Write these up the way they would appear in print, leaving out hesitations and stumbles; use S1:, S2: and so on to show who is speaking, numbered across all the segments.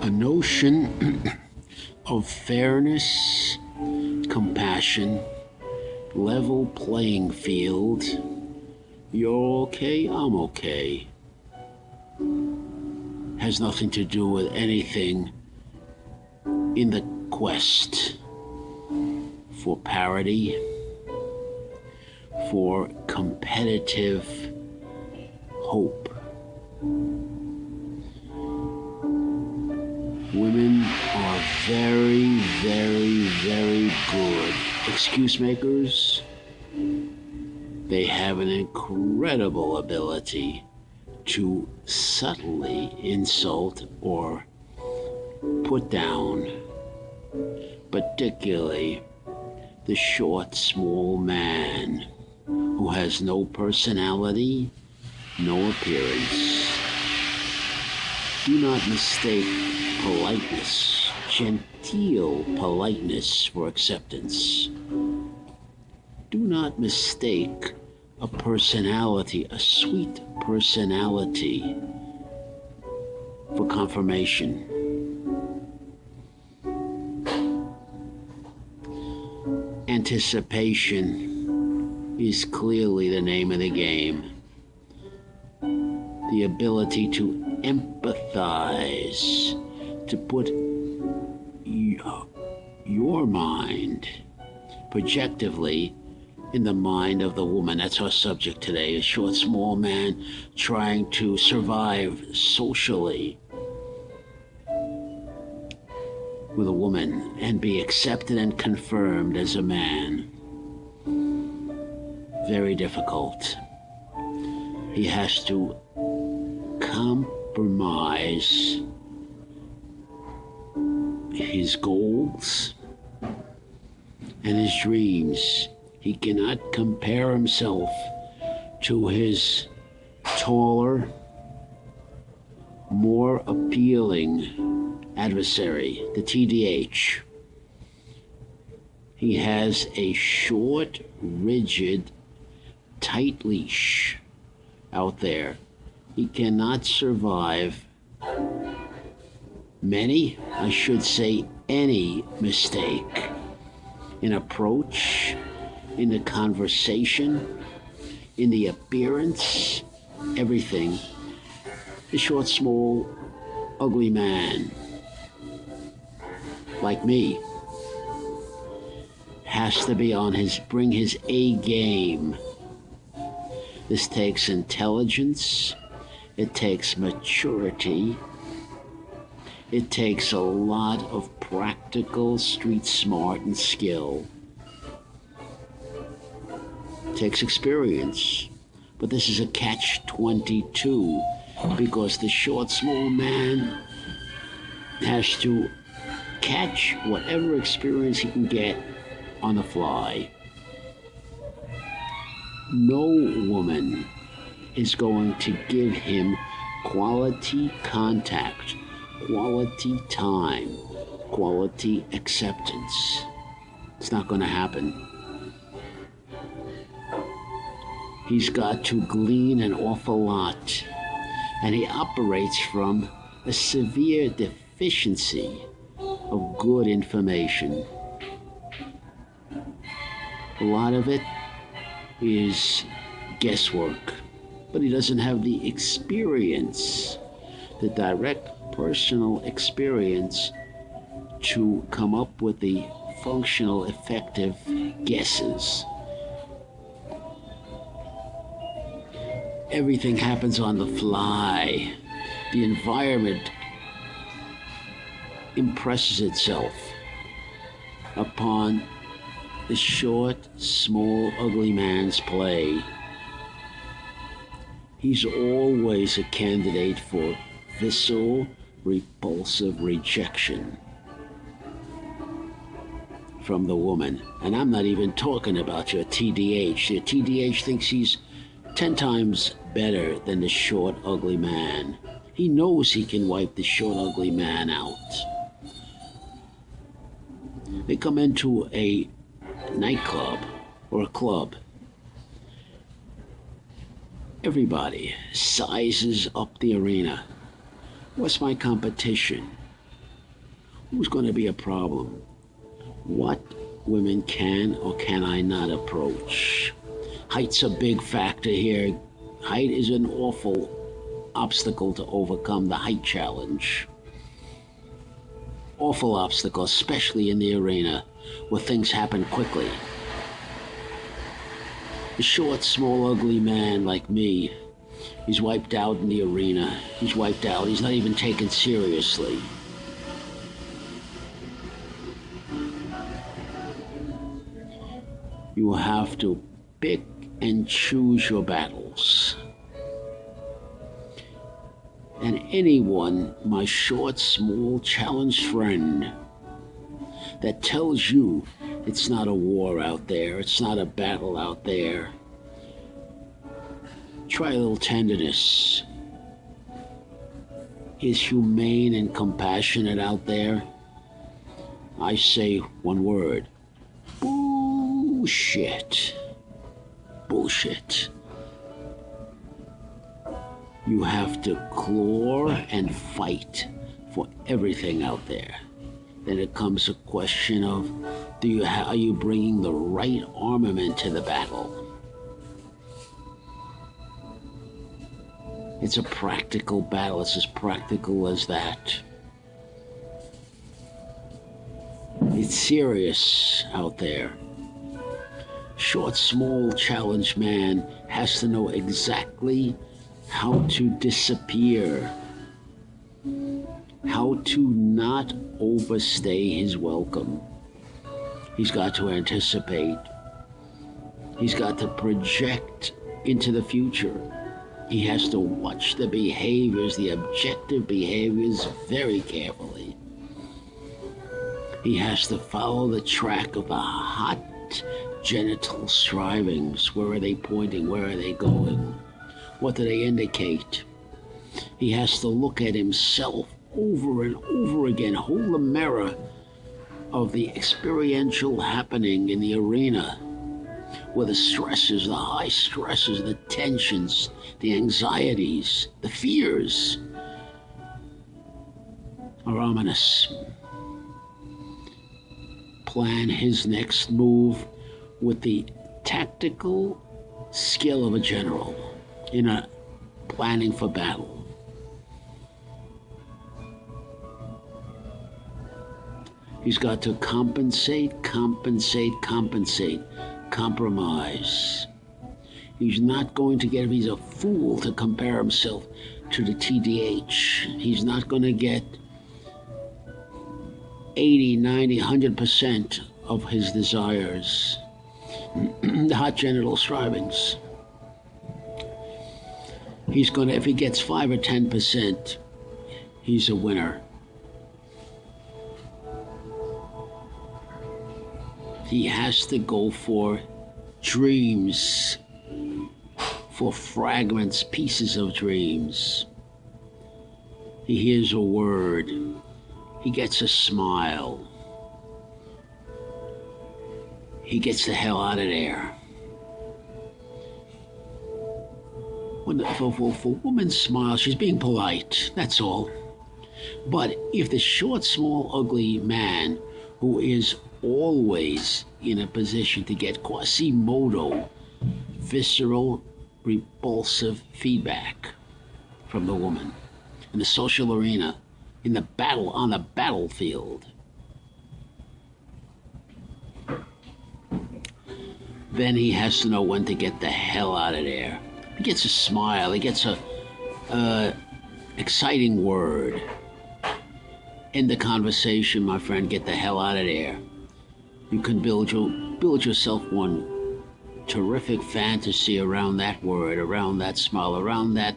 S1: a notion of fairness, compassion, level playing field. You're okay, I'm okay. Has nothing to do with anything in the quest for parity, for competitive hope. Women are very, very, very good excuse makers. They have an incredible ability to subtly insult or put down, particularly the short, small man who has no personality, no appearance. Do not mistake politeness, genteel politeness, for acceptance. Do not mistake a personality, a sweet personality, for confirmation. Anticipation is clearly the name of the game. The ability to empathize, to put your mind projectively in the mind of the woman. That's our subject today, a short, small man trying to survive socially with a woman and be accepted and confirmed as a man. Very difficult. He has to compromise his goals and his dreams. He cannot compare himself to his taller, more appealing adversary, the TDH. He has a short, rigid, tight leash out there. He cannot survive many, I should say any mistake in approach, in the conversation, in the appearance, everything. The short, small, ugly man, like me, has to be on bring his A game. This takes intelligence, it takes maturity, it takes a lot of practical street smart and skill. It takes experience. But this is a catch-22 because the short, small man has to catch whatever experience he can get on the fly. No woman is going to give him quality contact, quality time, quality acceptance. It's not going to happen. He's got to glean an awful lot, and he operates from a severe deficiency of good information. A lot of it is guesswork, but he doesn't have the experience, the direct personal experience to come up with the functional, effective guesses. Everything happens on the fly. The environment impresses itself upon the short, small, ugly man's play. He's always a candidate for visceral, repulsive rejection from the woman. And I'm not even talking about your TDH. Your TDH thinks he's 10 times better than the short, ugly man. He knows he can wipe the short, ugly man out. They come into a nightclub or a club. Everybody sizes up the arena. What's my competition? Who's going to be a problem? What women can or can I not approach? Height's a big factor here. Height is an awful obstacle to overcome, the height challenge. Awful obstacle, especially in the arena where things happen quickly. A short, small, ugly man like me, he's wiped out in the arena. He's wiped out. He's not even taken seriously. You have to pick and choose your battles. And anyone, my short, small, challenged friend, that tells you it's not a war out there, it's not a battle out there, try a little tenderness. Is humane and compassionate out there? I say one word: bullshit. Bullshit. You have to claw and fight for everything out there. Then it comes a question of, are you bringing the right armament to the battle? It's a practical battle. It's as practical as that. It's serious out there. Short, small, challenged man has to know exactly how to disappear, how to not overstay his welcome. He's got to anticipate. He's got to project into the future. He has to watch the behaviors, the objective behaviors, very carefully. He has to follow the track of the hot genital strivings. Where are they pointing? Where are they going? What do they indicate? He has to look at himself over and over again, hold the mirror of the experiential happening in the arena, where the stresses, the high stresses, the tensions, the anxieties, the fears are ominous. Plan his next move with the tactical skill of a general in a planning for battle. He's got to compensate, compromise. He's not going to get, he's a fool to compare himself to the TDH. He's not going to get 80, 90, 100% of his desires. The hot genital strivings. He's going to, if he gets 5 or 10%, he's a winner. He has to go for dreams, for fragments, pieces of dreams. He hears a word. He gets a smile. He gets the hell out of there. If a woman smiles, she's being polite, that's all. But if the short, small, ugly man who is always in a position to get Quasimodo, visceral, repulsive feedback from the woman in the social arena, in the battle, on the battlefield, then he has to know when to get the hell out of there. He gets a smile, he gets a exciting word. End the conversation, my friend, get the hell out of there. You can build yourself one terrific fantasy around that word, around that smile, around that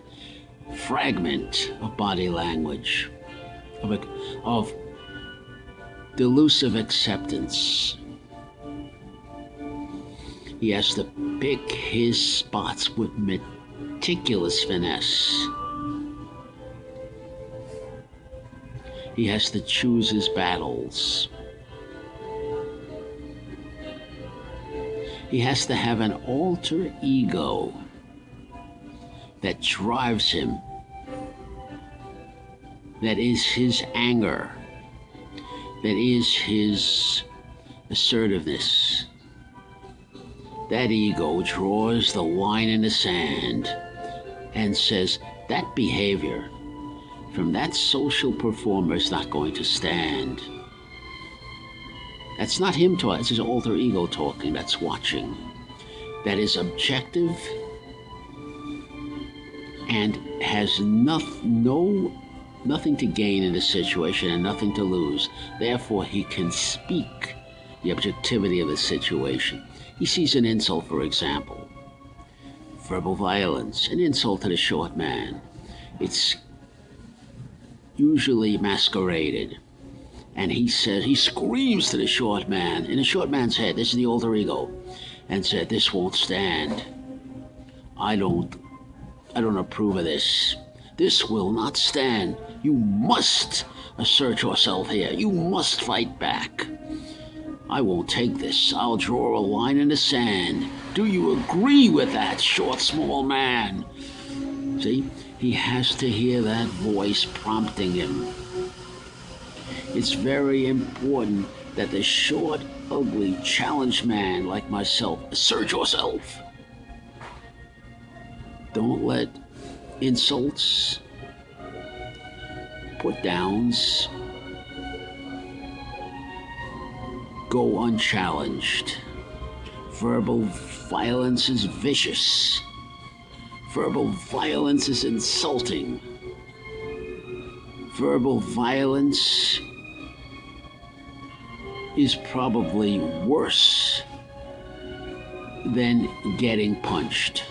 S1: fragment of body language, of delusive acceptance. He has to pick his spots with meticulous finesse. He has to choose his battles. He has to have an alter ego that drives him, that is his anger, that is his assertiveness. That ego draws the line in the sand and says that behavior from that social performer is not going to stand. That's not him talking, it's his alter ego talking, that's watching. That is objective and has nothing to gain in the situation and nothing to lose. Therefore, he can speak the objectivity of the situation. He sees an insult, for example, verbal violence, an insult to the short man. It's usually masqueraded. And he screams to the short man, in the short man's head, this is the alter ego, and said, this won't stand. I don't approve of this. This will not stand. You must assert yourself here. You must fight back. I won't take this. I'll draw a line in the sand. Do you agree with that, short, small man? See, he has to hear that voice prompting him. It's very important that the short, ugly, challenged man like myself assert yourself. Don't let insults, put downs, go unchallenged. Verbal violence is vicious. Verbal violence is insulting. Verbal violence is probably worse than getting punched.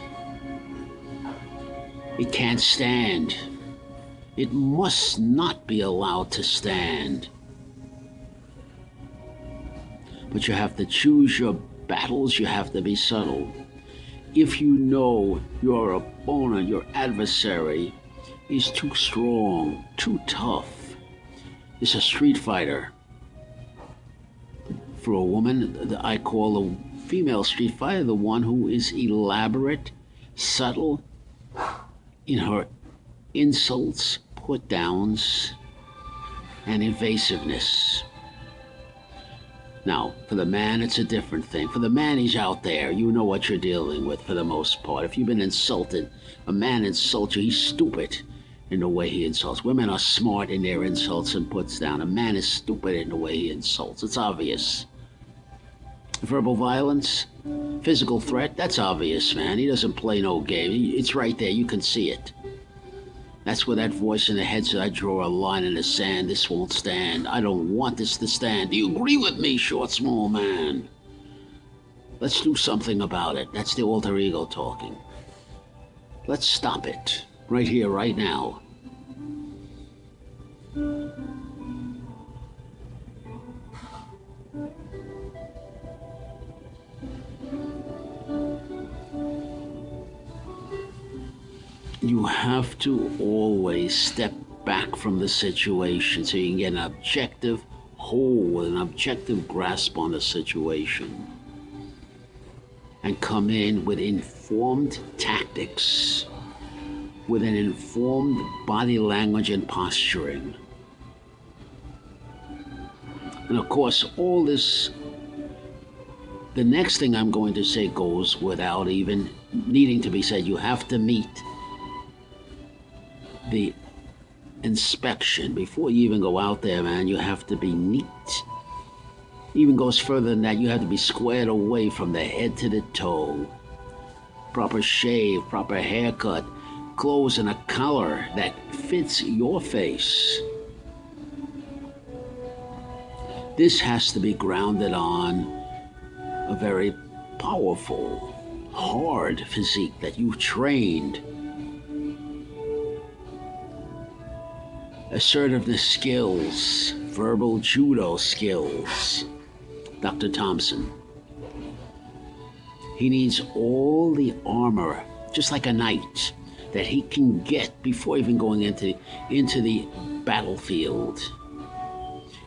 S1: It can't stand. It must not be allowed to stand. But you have to choose your battles, you have to be subtle. If you know your opponent, your adversary, is too strong, too tough, is a street fighter. For a woman, I call a female street fighter the one who is elaborate, subtle in her insults, put downs, and evasiveness. Now, for the man, it's a different thing. For the man, he's out there. You know what you're dealing with for the most part. If you've been insulted, a man insults you, he's stupid in the way he insults. Women are smart in their insults and puts down. A man is stupid in the way he insults. It's obvious. Verbal violence, physical threat, that's obvious, man. He doesn't play no game. It's right there. You can see it. That's where that voice in the head said, I draw a line in the sand. This won't stand. I don't want this to stand. Do you agree with me, short, small man? Let's do something about it. That's the alter ego talking. Let's stop it. Right here, right now. You have to always step back from the situation so you can get an objective hold, an objective grasp on the situation, and come in with informed tactics, with an informed body language and posturing. And of course, all this, the next thing I'm going to say goes without even needing to be said. You have to meet the inspection. Before you even go out there, man, you have to be neat. Even goes further than that. You have to be squared away from the head to the toe. Proper shave, proper haircut, clothes and a collar that fits your face. This has to be grounded on a very powerful, hard physique that you've trained. Assertiveness skills, verbal judo skills. Dr. Thompson. He needs all the armor, just like a knight, that he can get before even going into the battlefield.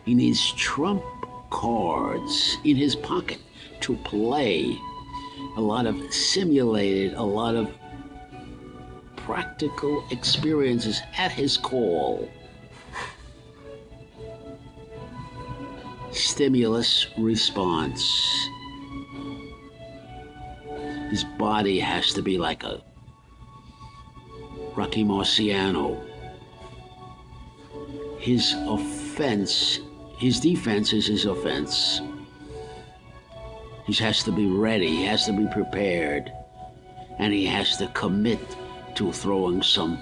S1: He needs trump cards in his pocket to play. A lot of simulated, a lot of practical experiences at his call. stimulus response. His body has to be like a Rocky Marciano. His defense is his offense. He has to be ready, he has to be prepared, and he has to commit to throwing some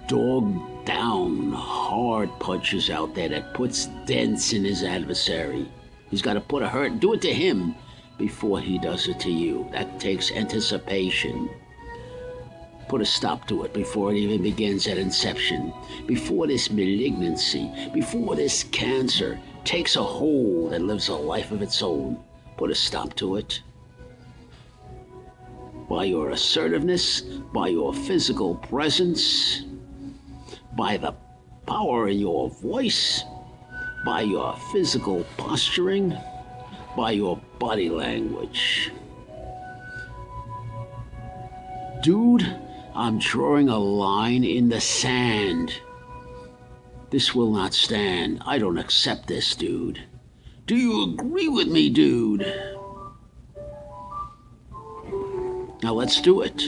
S1: dog down hard punches out there that puts dents in his adversary. He's got to do it to him before he does it to you. That takes anticipation. Put a stop to it before it even begins at inception. Before this malignancy, before this cancer takes a hold and lives a life of its own. Put a stop to it. By your assertiveness, by your physical presence, by the power in your voice, by your physical posturing, by your body language. Dude, I'm drawing a line in the sand. This will not stand. I don't accept this, dude. Do you agree with me, dude? Now let's do it.